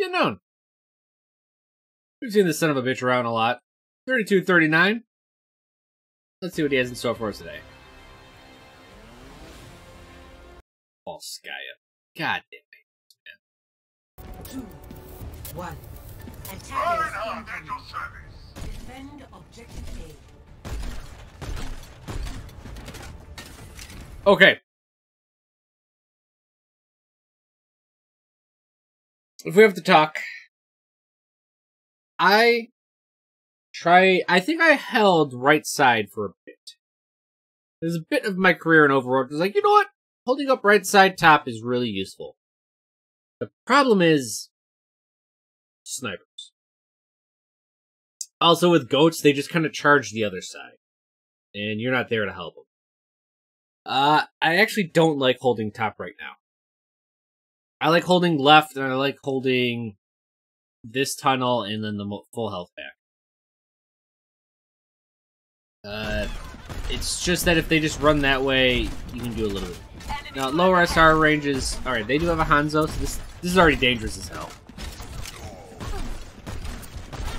Theunknown. We've seen this son of a bitch around a lot. 32-39. Let's see what he has in store for us today. Oh, Skya. God damn it. 2, 1. Attackers incoming. Defend objective A. Okay. If we have to talk, I think I held right side for a bit. There's a bit of my career in Overwatch. I was like, you know what? Holding up right side top is really useful. The problem is snipers. Also with goats, they just kind of charge the other side. And you're not there to help them. I actually don't like holding top right now. I like holding left, and I like holding this tunnel and then the full health back. It's just that if they just run that way, you can do a little bit. Now, lower SR ranges. Alright, they do have a Hanzo, so this is already dangerous as hell.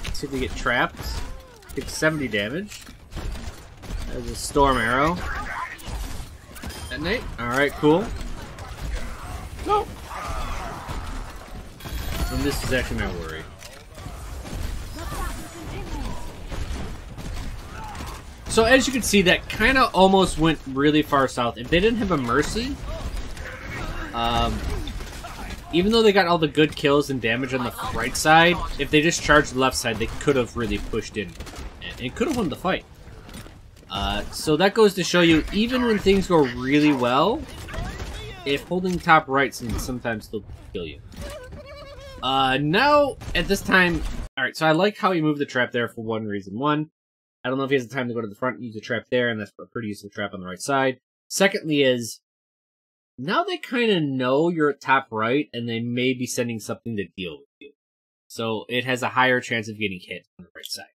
Let's see if we get trapped. Take 70 damage. There's a storm arrow. Detonate. Alright, cool. No! And this is actually my worry. So as you can see, that kind of almost went really far south. If they didn't have a Mercy, even though they got all the good kills and damage on the right side, if they just charged the left side, they could have really pushed in. And it could have won the fight. So that goes to show you, even when things go really well, if holding top right can sometimes still kill you. Now, at this time... Alright, so I like how he moved the trap there for one reason. One, I don't know if he has the time to go to the front and use a trap there, and that's a pretty useful trap on the right side. Secondly is, now they kind of know you're at top right, and they may be sending something to deal with you. So it has a higher chance of getting hit on the right side.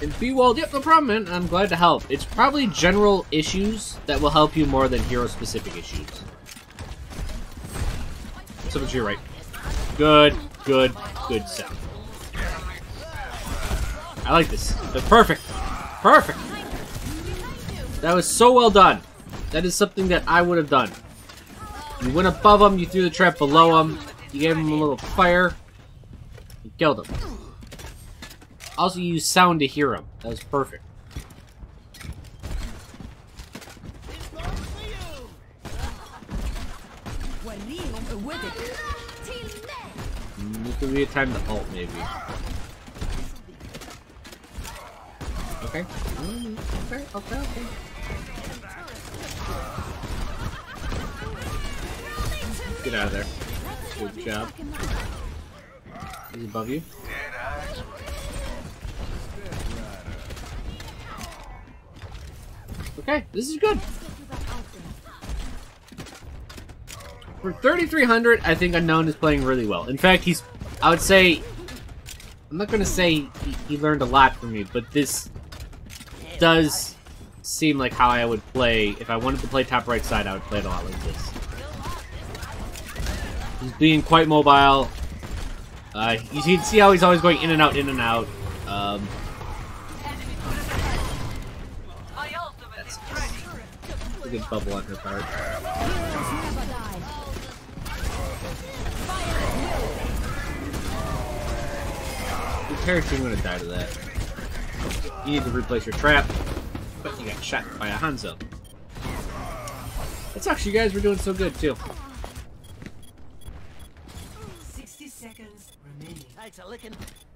And B-Walled, yep, no problem, man. I'm glad to help. It's probably general issues that will help you more than hero-specific issues. So it's your right. Good sound. I like this. That's perfect. Perfect. That was so well done. That is something that I would have done. You went above him, you threw the trap below him, you gave him a little fire, you killed him. Also, you used sound to hear him. That was perfect. This could be a time to ult, maybe. Okay. Okay. Get out of there. Good job. He's above you. Okay, this is good. For 3,300, I think Unknown is playing really well. In fact, I would say, I'm not going to say he learned a lot from me, but this does seem like how I would play. If I wanted to play top right side, I would play it a lot like this. He's being quite mobile. You can see how he's always going in and out, in and out. That's a good bubble on her part. Your character's gonna die to that. You need to replace your trap, but you got shot by a Hanzo. That sucks, you guys were doing so good too. 60 seconds remaining. Thanks a licking.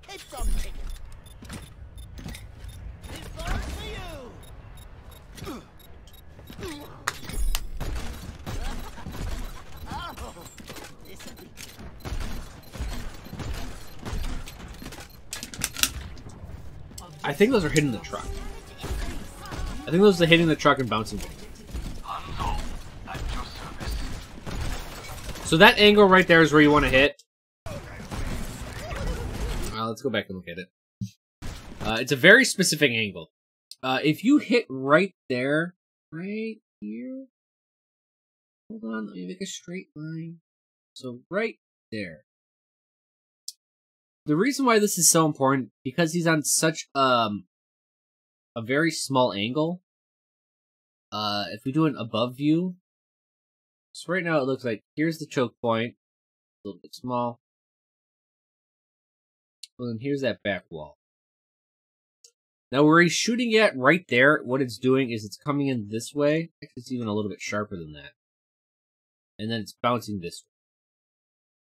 It's on chicken. This one's for you. Oh, this'll be I think those are hitting the truck. I think those are hitting the truck and bouncing. So that angle right there is where you want to hit. Let's go back and look at it. It's a very specific angle. If you hit right there, right here, Hold on, let me make a straight line. So right there. The reason why this is so important, because he's on such a very small angle. If we do an above view, so right now it looks like here's the choke point, a little bit small. Well, then here's that back wall. Now where he's shooting at right there, what it's doing is it's coming in this way. Actually, it's even a little bit sharper than that. And then it's bouncing this way.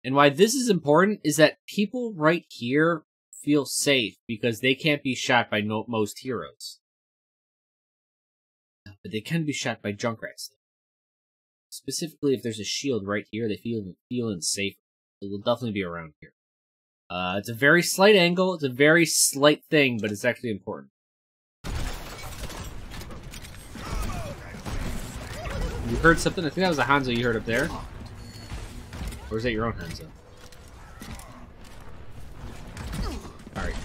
And why this is important is that people right here feel safe because they can't be shot by most heroes. But they can be shot by Junkrats. Specifically, if there's a shield right here, they feel safe. It will definitely be around here. It's a very slight angle. It's a very slight thing, but it's actually important. You heard something? I think that was a Hanzo you heard up there. Or is that your own Hanzo? Alright.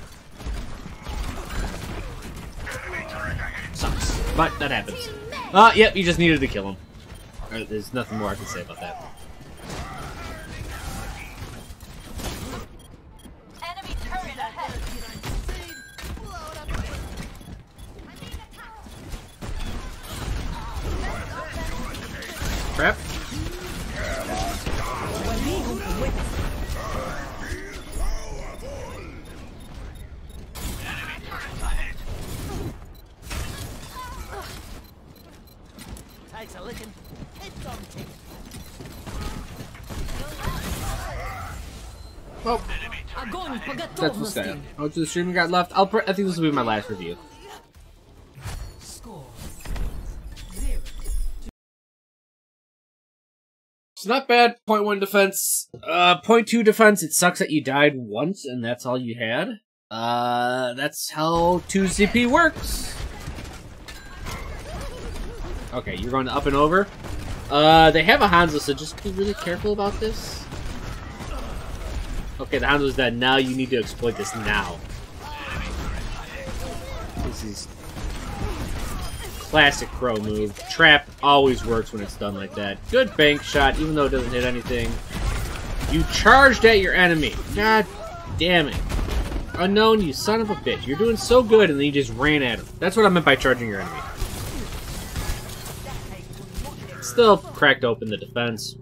Sucks. But that happens. Yep, you just needed to kill him. There's nothing more I can say about that. Enemy turret ahead. Crap. Takes a licking. It's on tick. Well, that's what's going on. How much of the stream we got left? I think this will be my last review. Score 0. It's not bad. 0.1 defense. 0.2 defense. It sucks that you died once and that's all you had. That's how 2 CP works. Okay, you're going up and over. They have a Hanzo, so just be really careful about this. Okay, the Hanzo's dead. Now you need to exploit this now. This is classic Chro move. Trap always works when it's done like that. Good bank shot, even though it doesn't hit anything. You charged at your enemy. God damn it. Unknown, you son of a bitch. You're doing so good, and then you just ran at him. That's what I meant by charging your enemy. Still cracked open the defense.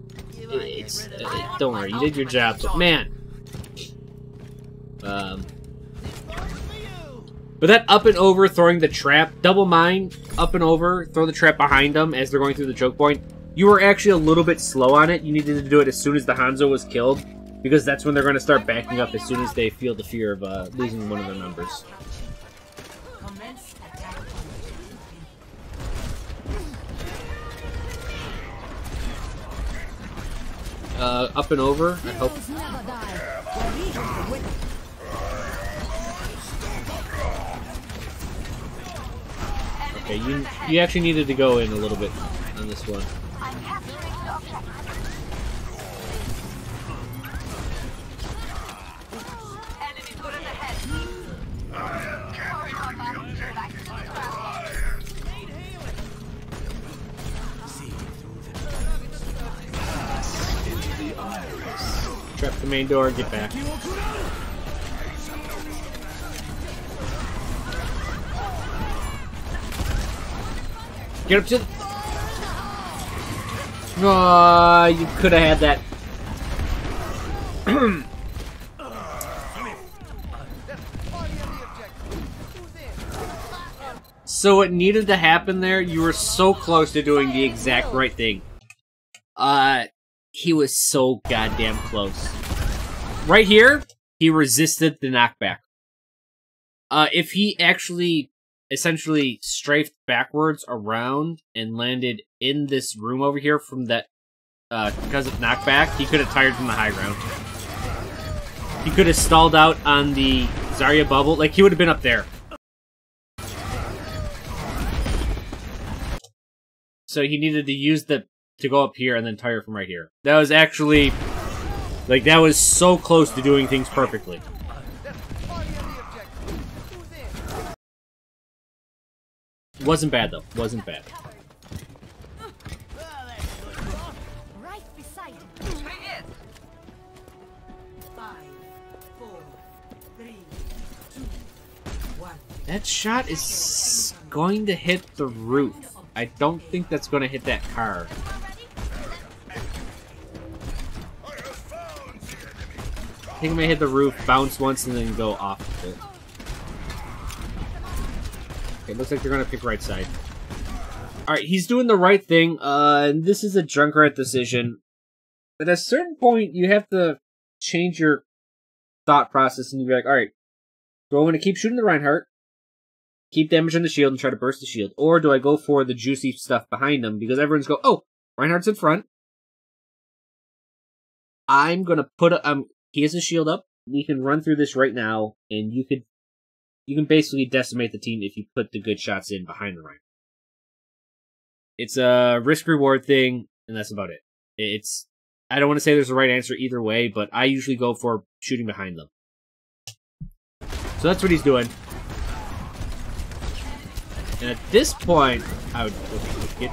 Don't worry, you did your job, but man. But that up and over, throwing the trap, double mine, up and over, throw the trap behind them as they're going through the choke point. You were actually a little bit slow on it. You needed to do it as soon as the Hanzo was killed, because that's when they're going to start backing up as soon as they feel the fear of losing one of their numbers. Commence attack. Up and over, I hope. Okay, you actually needed to go in a little bit on this one. I'm capturing the objective. Enemy turret ahead. Trap the main door, get back. Get up to the... you could have had that. So what needed to happen there, you were so close to doing the exact right thing. He was so goddamn close. Right here, he resisted the knockback. If he actually essentially strafed backwards around and landed in this room over here from that, because of knockback, he could have tired from the high ground. He could have stalled out on the Zarya bubble. Like, he would have been up there. So he needed to use to go up here and then tire from right here. That was actually, like, that was so close to doing things perfectly. Wasn't bad, though. Wasn't bad. That shot is going to hit the roof. I don't think that's going to hit that car. I think I may hit the roof, bounce once, and then go off of it. Okay, looks like they're going to pick right side. Alright, he's doing the right thing. And this is a Junkrat decision. But at a certain point, you have to change your thought process and you'll be like, alright, do I want to keep shooting the Reinhardt, keep damaging the shield and try to burst the shield? Or do I go for the juicy stuff behind him? Because everyone's go, oh, Reinhardt's in front. I'm going to put he has a shield up. We can run through this right now, and you can basically decimate the team if you put the good shots in behind the Reinhardt. It's a risk-reward thing, and that's about it. I don't want to say there's a right answer either way, but I usually go for shooting behind them. So that's what he's doing. And at this point, I would get...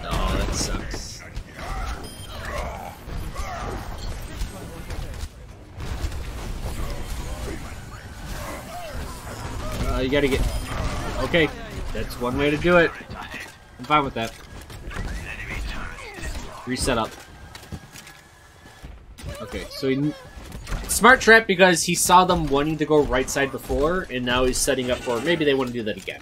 Oh, that sucks. You gotta get... Okay, that's one way to do it. I'm fine with that. Reset up. Okay, so smart trap because he saw them wanting to go right side before, and now he's setting up for maybe they want to do that again.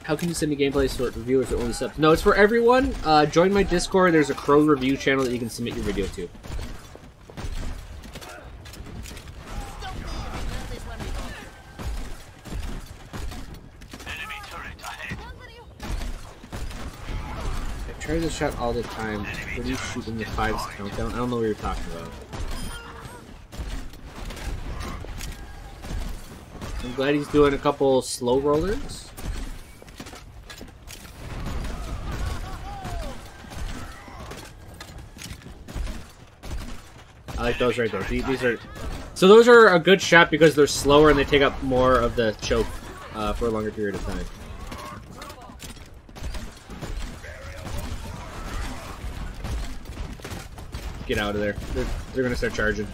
How can you send me gameplay so reviewers or only subs? No, it's for everyone. Join my Discord. There's a Chro review channel that you can submit your video to. Try this shot all the time. What are you shooting the 5's countdown? I don't know what you're talking about. I'm glad he's doing a couple slow rollers. I like those right there. These are... So those are a good shot because they're slower and they take up more of the choke for a longer period of time. Get out of there. They're gonna start charging.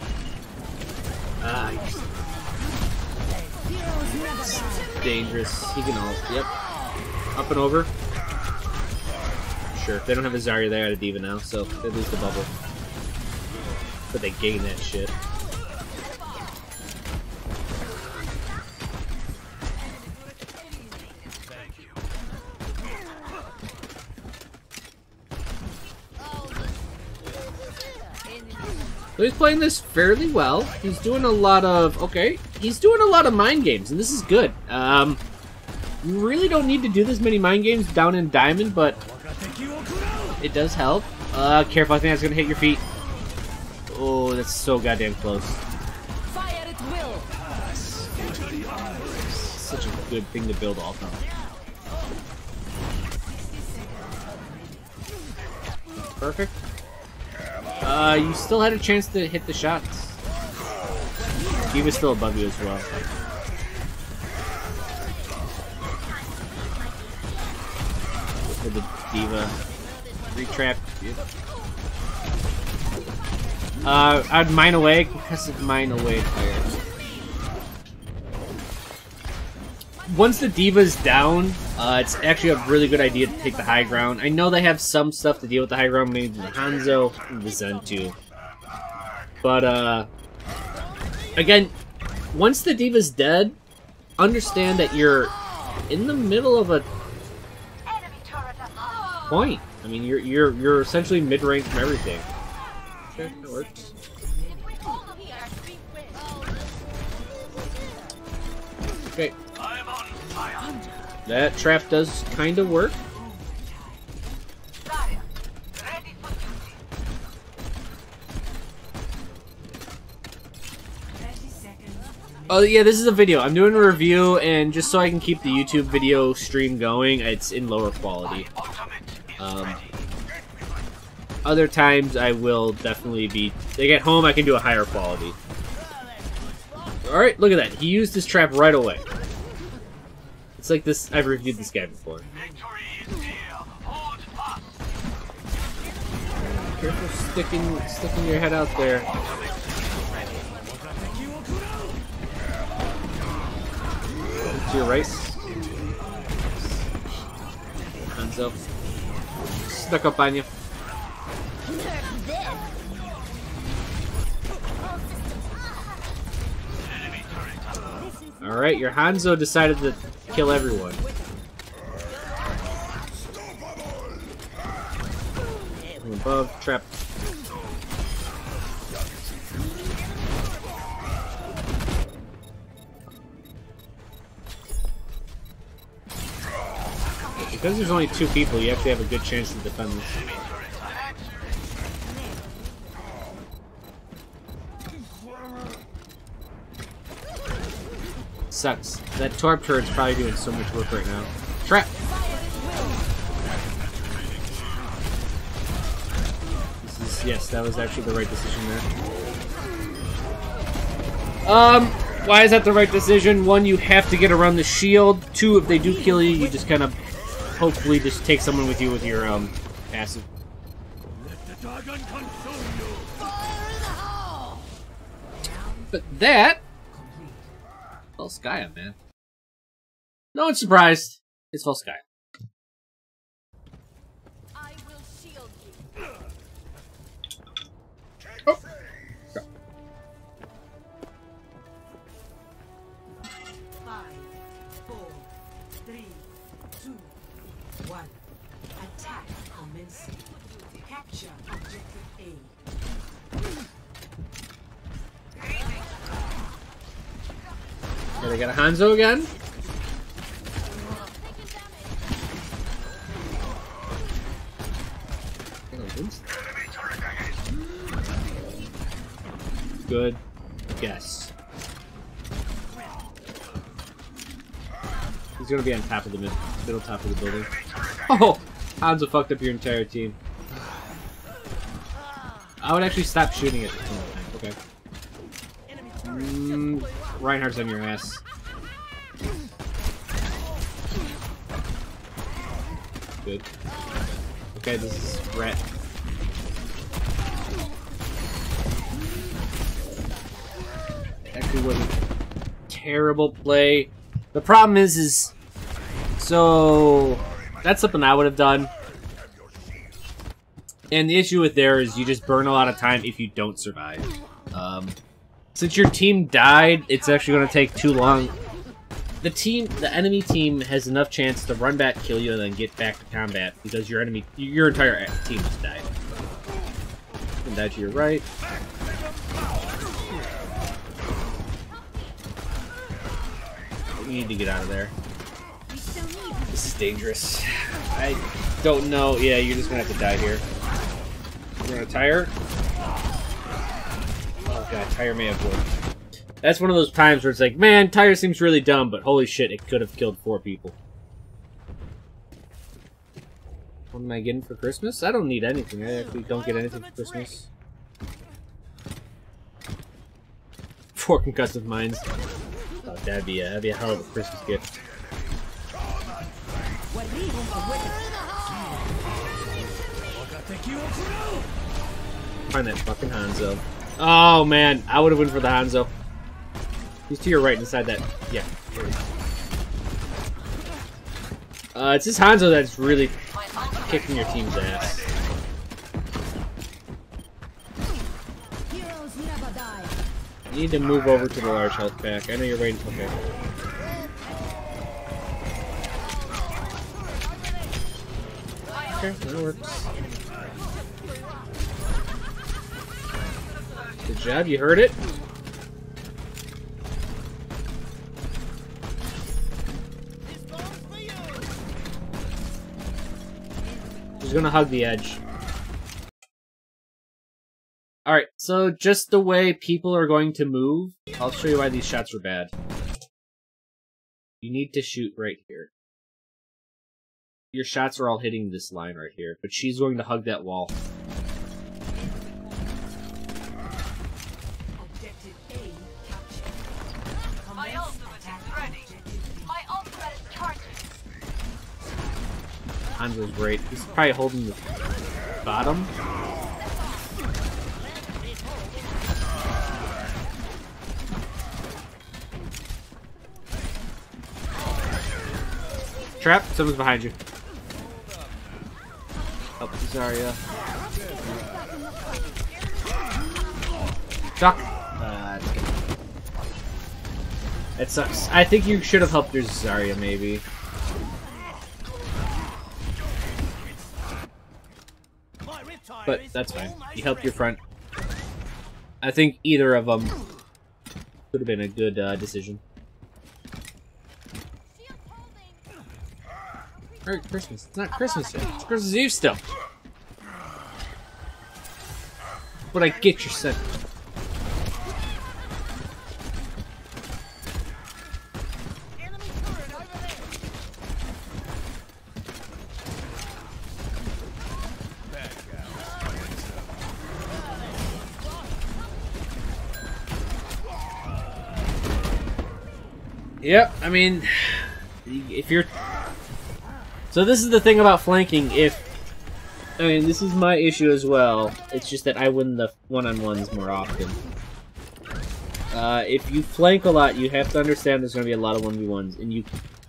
It's dangerous. He can all... Yep. Up and over. Sure. They don't have a Zarya there at a D.Va now, so they lose the bubble. But they gain that shit. So he's playing this fairly well. He's doing a lot of... Okay. He's doing a lot of mind games, and this is good. You really don't need to do this many mind games down in Diamond, but it does help. Careful, I think that's going to hit your feet. Oh, that's so goddamn close. Fire at will. Such a good thing to build all from. Perfect. You still had a chance to hit the shots. He was still above you as well. For the D.Va. Retrap. I'd mine away because of mine away fire. Once the D.Va's down, it's actually a really good idea to take the high ground. I know they have some stuff to deal with the high ground, maybe the Hanzo and the Zen too. But, again, once the D.Va's dead, understand that you're in the middle of a point. I mean, you're essentially mid-range from everything. Okay, that works. Okay. That trap does kind of work. Oh yeah, this is a video. I'm doing a review, and just so I can keep the YouTube video stream going, it's in lower quality. Other times I will definitely be... Like at home, I can do a higher quality. Alright, look at that. He used his trap right away. It's like this... I've reviewed this guy before. Careful sticking your head out there. To your right. Hanzo. Stuck up on you. Alright, your Hanzo decided to kill everyone. From above, trap. Because there's only 2 people, you actually have a good chance to defend this. Sucks. That Torp turret's probably doing so much work right now. Trap! This is, yes, that was actually the right decision there. Why is that the right decision? 1, you have to get around the shield. 2, if they do kill you, you just kind of hopefully just take someone with you with your passive. Let the dragon consume you. But that Volskaya, man. No one's surprised. It's Volskaya. I will shield you. Oh. 5, 4, 3, 2, 1. Attack commencing. Capture objective A. Yeah, they got a Hanzo again. Good guess. He's gonna be on top of the middle top of the building. Oh! Hanzo fucked up your entire team. I would actually stop shooting at the time. Okay. Reinhardt's on your ass. Good. Okay, this is rat. Actually wasn't terrible play. The problem is so that's something I would have done. And the issue with there is you just burn a lot of time if you don't survive. Since your team died, it's actually going to take too long. The enemy team has enough chance to run back, kill you, and then get back to combat because your entire team just died. And die to your right. You need to get out of there. This is dangerous. I don't know. Yeah, you're just gonna have to die here. You're gonna tire. Oh god, tire may have worked. That's one of those times where it's like, man, tire seems really dumb, but holy shit, it could have killed 4 people. What am I getting for Christmas? I don't need anything. I actually don't get anything for Christmas. 4 concussive mines. Oh, that'd be a hell of a Christmas gift. Find that fucking Hanzo. Oh man, I would have went for the Hanzo. He's to your right inside that. Yeah. It's this Hanzo that's really kicking your team's ass. Heroes never die. You need to move over to the large health pack. I know you're waiting. Okay. Okay, that works. Good job, you heard it. She's gonna hug the edge. Alright, so just the way people are going to move, I'll show you why these shots are bad. You need to shoot right here. Your shots are all hitting this line right here, but she's going to hug that wall. My ultimate is ready. My ultimate is charging. Hanzo's great. He's probably holding the bottom. trap. Someone's behind you. Oh, Zarya. Duck. That's good. It sucks. I think you should have helped your Zarya, maybe. But that's fine. You helped your front. I think either of them could have been a good decision. Merry Christmas. It's not Christmas yet. It's Christmas Eve still. But I get your son. Yep, I mean, if you're... So this is the thing about flanking, I mean, this is my issue as well. It's just that I win the one-on-ones more often. If you flank a lot, you have to understand there's going to be a lot of 1v1s, and you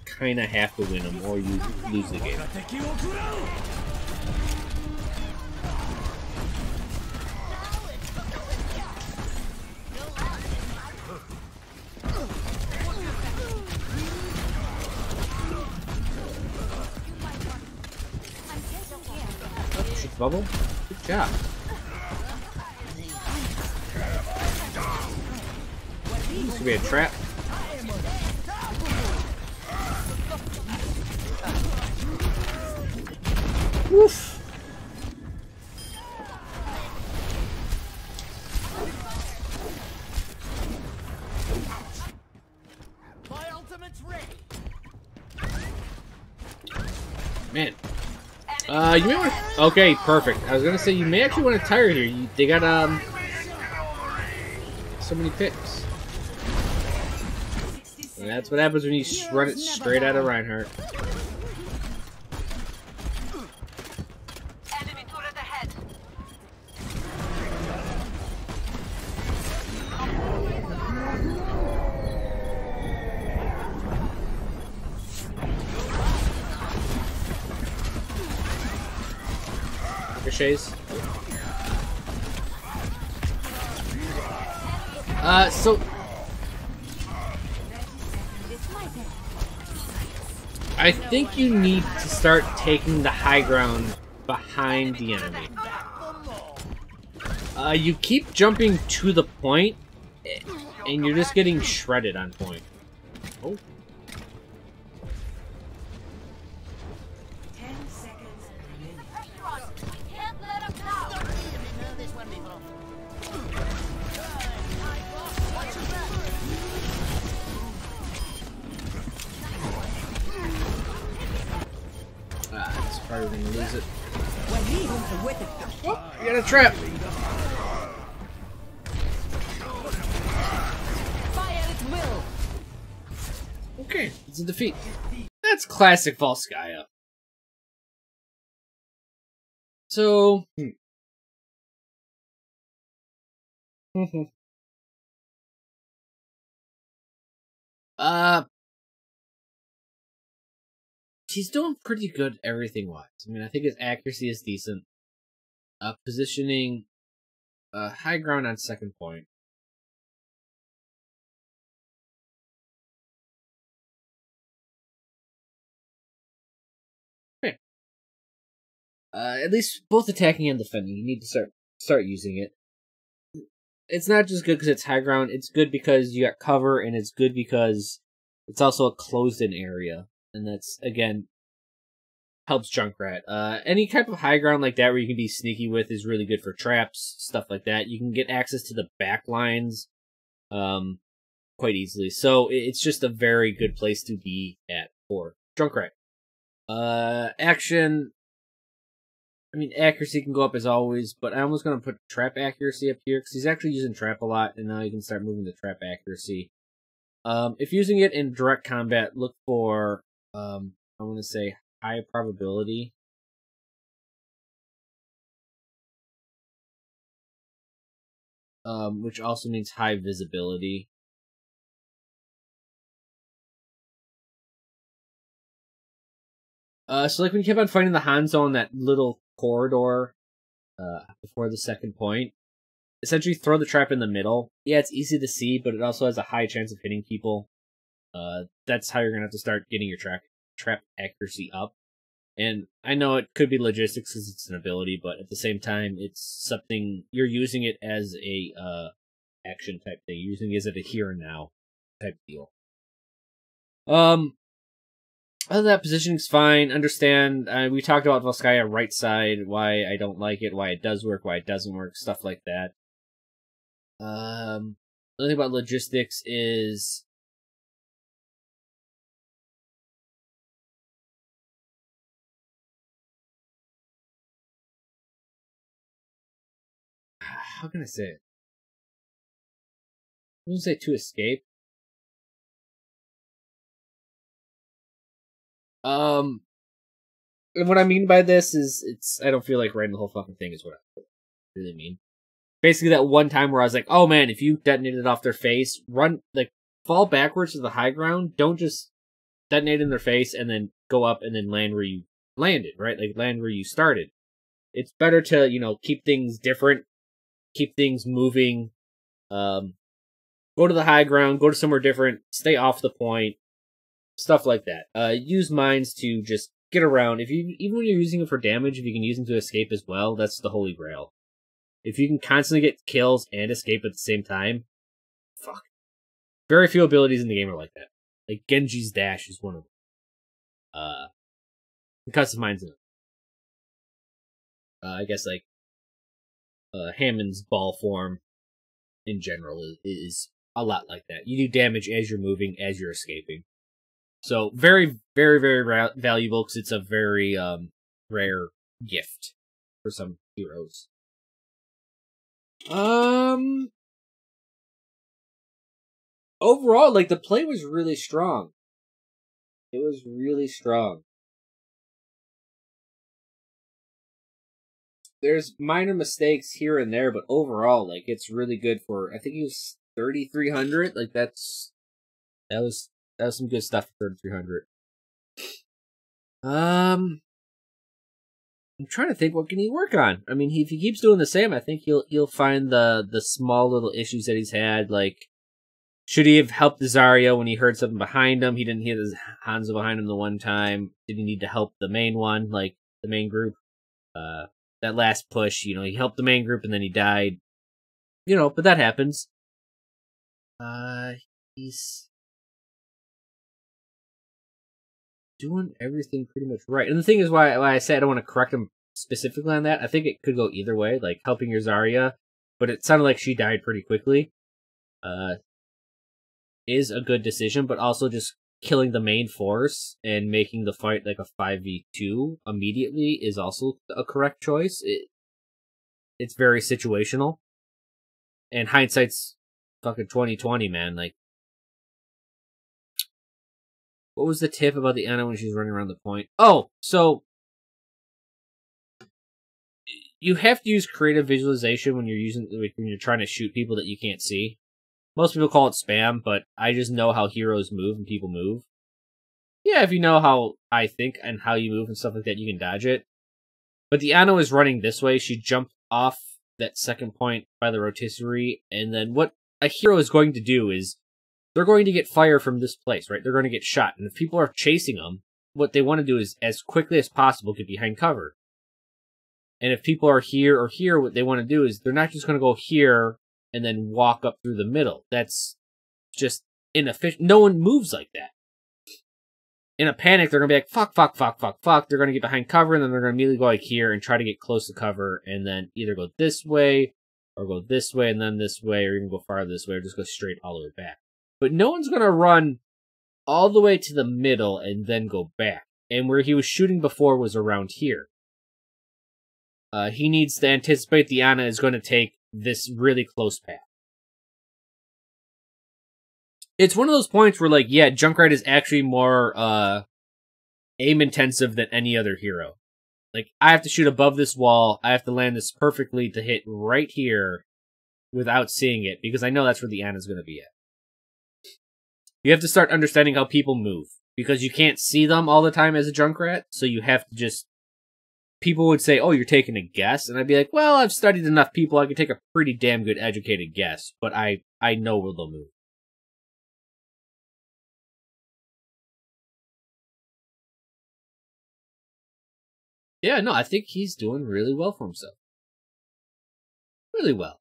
kind of have to win them, or you lose the game. Bubble? Good job. This could be a trap. Woof. My ultimate's ready. Man. You may want to... Okay, perfect. I was gonna say, you may actually want to tire here. They got, so many picks. And that's what happens when you run it straight out of Reinhardt. Enemy turret ahead. Ricochets. So... I think you need to start taking the high ground behind the enemy. You keep jumping to the point, and you're just getting shredded on point. Oh. 10 seconds remaining. Can't let him down. This one before. It's probably gonna lose it. Oh, you got a trap! Fire at will. Okay, it's a defeat. That's classic Volskaya. So... He's doing pretty good everything-wise. I mean, I think his accuracy is decent. Positioning, high ground on second point. Okay. At least both attacking and defending. You need to start using it. It's not just good because it's high ground. It's good because you got cover, and it's good because it's also a closed-in area. And that's, again, helps Junkrat. Any type of high ground like that where you can be sneaky with is really good for traps, stuff like that. You can get access to the back lines quite easily. So it's just a very good place to be at for Junkrat. Action... I mean, accuracy can go up as always, but I'm almost going to put trap accuracy up here, because he's actually using trap a lot, and now you can start moving the trap accuracy. If using it in direct combat, look for, I want to say, high probability. Which also means high visibility. So like when you keep on fighting the Hanzo in that little corridor, before the second point, essentially throw the trap in the middle. Yeah, it's easy to see, but it also has a high chance of hitting people. That's how you're gonna have to start getting your trap accuracy up. And I know it could be logistics because it's an ability, but at the same time, it's something you're using it as a action type thing. You're using it as a here and now type deal. Other than that, positioning's fine. Understand, we talked about Volskaya right side, why I don't like it, why it does work, why it doesn't work, stuff like that. The thing about logistics is how can I say it? I wouldn't say to escape. And what I mean by this is I don't feel like writing the whole fucking thing is what I really mean. Basically, that one time where I was like, oh man, if you detonate it off their face, run, like, fall backwards to the high ground, don't just detonate in their face and then go up and then land where you landed, right? Like, land where you started. It's better to, you know, keep things different, keep things moving, go to the high ground, go to somewhere different, stay off the point, stuff like that. Use mines to just get around. Even when you're using it for damage, if you can use them to escape as well, that's the holy grail. If you can constantly get kills and escape at the same time, fuck. Very few abilities in the game are like that. Like Genji's dash is one of them. Concussive mine's another. I guess like Hammond's ball form in general is a lot like that. You do damage as you're moving, as you're escaping. So very, very, very valuable because it's a very rare gift for some heroes. Overall, like, the play was really strong. It was really strong. There's minor mistakes here and there, but overall, like, it's really good for, I think he was 3,300. Like, that was some good stuff for 3,300. I'm trying to think, what can he work on? I mean, if he keeps doing the same, I think he'll find the small little issues that he's had. Like, should he have helped Zarya when he heard something behind him? He didn't hear his Hanzo behind him the one time. Did he need to help the main one, like the main group? That last push, you know, he helped the main group and then he died. You know, but that happens. He's doing everything pretty much right. And the thing is why I say I don't want to correct him specifically on that. I think it could go either way, like helping your Zarya, but it sounded like she died pretty quickly. Is a good decision, but also just killing the main force and making the fight like a 5v2 immediately is also a correct choice. It's very situational. And hindsight's fucking 2020, man. Like, what was the tip about the Ana when she's running around the point? Oh, so you have to use creative visualization when you're trying to shoot people that you can't see. Most people call it spam, but I just know how heroes move and people move. Yeah, if you know how I think and how you move and stuff like that, you can dodge it. But the Ana is running this way. She jumped off that second point by the rotisserie, and then what a hero is going to do is they're going to get fire from this place, right? They're going to get shot, and if people are chasing them, what they want to do is, as quickly as possible, get behind cover. And if people are here or here, what they want to do is they're not just going to go here and then walk up through the middle. That's just inefficient. No one moves like that. In a panic, they're going to be like, fuck, fuck, fuck, fuck, fuck. They're going to get behind cover, and then they're going to immediately go like here and try to get close to cover, and then either go this way, or go this way, and then this way, or even go farther this way, or just go straight all the way back. But no one's going to run all the way to the middle and then go back. And where he was shooting before was around here. He needs to anticipate the Ana is going to take this really close path. It's one of those points where, like, yeah, Junkrat is actually more aim-intensive than any other hero. Like, I have to shoot above this wall, I have to land this perfectly to hit right here without seeing it, because I know that's where the Ana is going to be at. You have to start understanding how people move. because you can't see them all the time as a Junkrat, so you have to just... People would say, oh, you're taking a guess, and I'd be like, well, I've studied enough people, I can take a pretty damn good educated guess, but I know where they'll move. Yeah, no, I think he's doing really well for himself. Really well.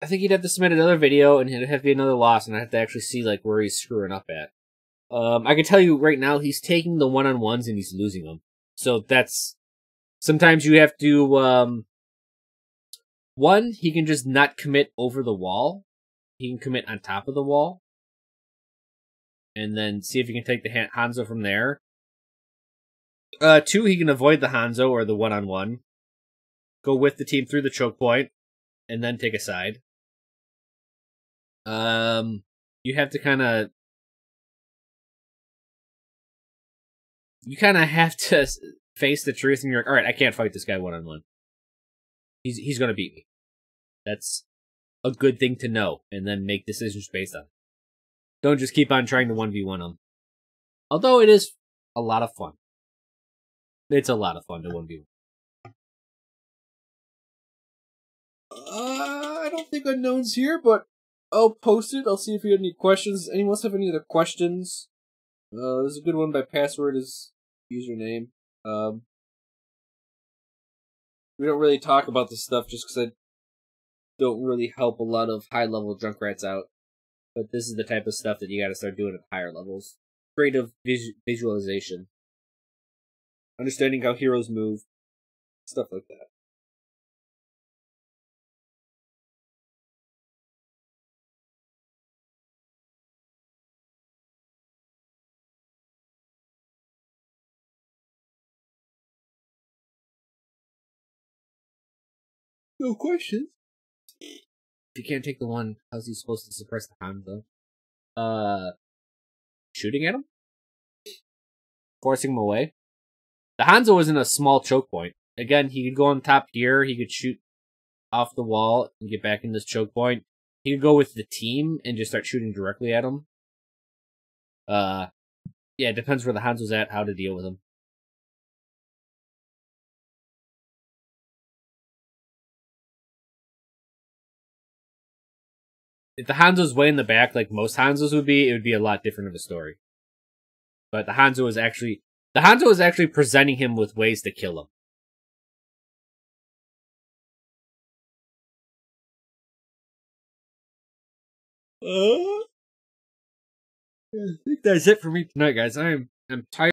I think he'd have to submit another video, and it'd have to be another loss, and I'd have to actually see like where he's screwing up at. I can tell you right now, he's taking the one-on-ones and he's losing them. So that's... Sometimes you have to, one, he can just not commit over the wall. He can commit on top of the wall. And then see if he can take the Hanzo from there. Two, he can avoid the Hanzo or the one-on-one. Go with the team through the choke point. And then take a side. You have to kind of... You kind of have to face the truth, and you're like, alright, I can't fight this guy one-on-one. He's gonna beat me. That's a good thing to know, and then make decisions based on it. Don't just keep on trying to 1v1 him. Although it is a lot of fun. It's a lot of fun to 1v1. I don't think Unknown's here, but I'll post it. I'll see if we have any questions. Anyone else have any other questions? There's a good one by Password is username. We don't really talk about this stuff just because I don't really help a lot of high-level Junkrats out. But this is the type of stuff that you gotta start doing at higher levels. Creative visualization. Understanding how heroes move. Stuff like that. No questions. If you can't take the one, how's he supposed to suppress the Hanzo? Shooting at him? Forcing him away? The Hanzo isn't a small choke point. Again, he could go on top here, he could shoot off the wall and get back in this choke point. He could go with the team and just start shooting directly at him. Yeah, it depends where the Hanzo's at, how to deal with him. If the Hanzo's way in the back, like most Hanzos would be, it would be a lot different of a story. But the Hanzo is actually presenting him with ways to kill him. I think that's it for me tonight, guys. I'm tired.